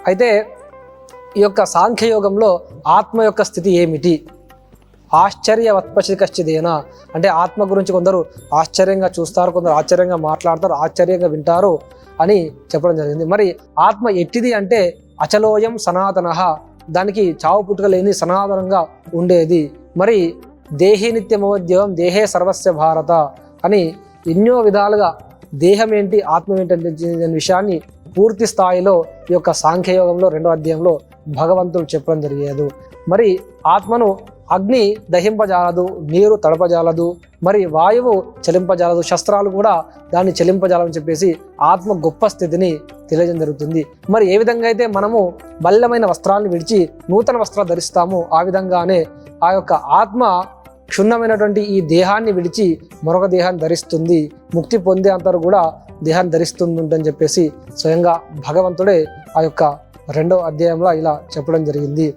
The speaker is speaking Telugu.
అయితే ఈ యొక్క సాంఖ్యయోగంలో ఆత్మ యొక్క స్థితి ఏమిటి? ఆశ్చర్యవత్పసి కశ్చిదేనా అంటే ఆత్మ గురించి కొందరు ఆశ్చర్యంగా చూస్తారు, కొందరు ఆశ్చర్యంగా మాట్లాడతారు, ఆశ్చర్యంగా వింటారు అని చెప్పడం జరిగింది. మరి ఆత్మ ఎట్టిది అంటే అచలోయం సనాతన, దానికి చావు పుట్టుక లేని సనాతనంగా ఉండేది. మరి దేహి నిత్యమోద్యవం దేహే సర్వస్య భారత అని ఎన్నో విధాలుగా దేహం ఏంటి ఆత్మ ఏంటి అనే విషయాన్ని పూర్తి స్థాయిలో ఈ యొక్క సాంఖ్యయోగంలో 2వ అధ్యాయంలో భగవంతుడు చెప్పడం జరిగేది. మరి ఆత్మను అగ్ని దహింపజాలదు, నీరు తడపజాలదు, మరి వాయువు చలింపజాలదు, శస్త్రాలు కూడా దాన్ని చలింపజాలని చెప్పేసి ఆత్మ గొప్ప స్థితిని తెలియజేయడం జరుగుతుంది. మరి ఏ విధంగా అయితే మనము బల్లమైన వస్త్రాలను విడిచి నూతన వస్త్రాలు ధరిస్తామో ఆ విధంగానే ఆ యొక్క ఆత్మ క్షుణ్ణమైనటువంటి ఈ దేహాన్ని విడిచి మరొక దేహాన్ని ధరిస్తుంది, ముక్తి పొందే అంతరు కూడా దేహాన్ని ధరిస్తుంది అని చెప్పేసి స్వయంగా భగవంతుడే ఆ యొక్క 2వ అధ్యాయంలో ఇలా చెప్పడం జరిగింది.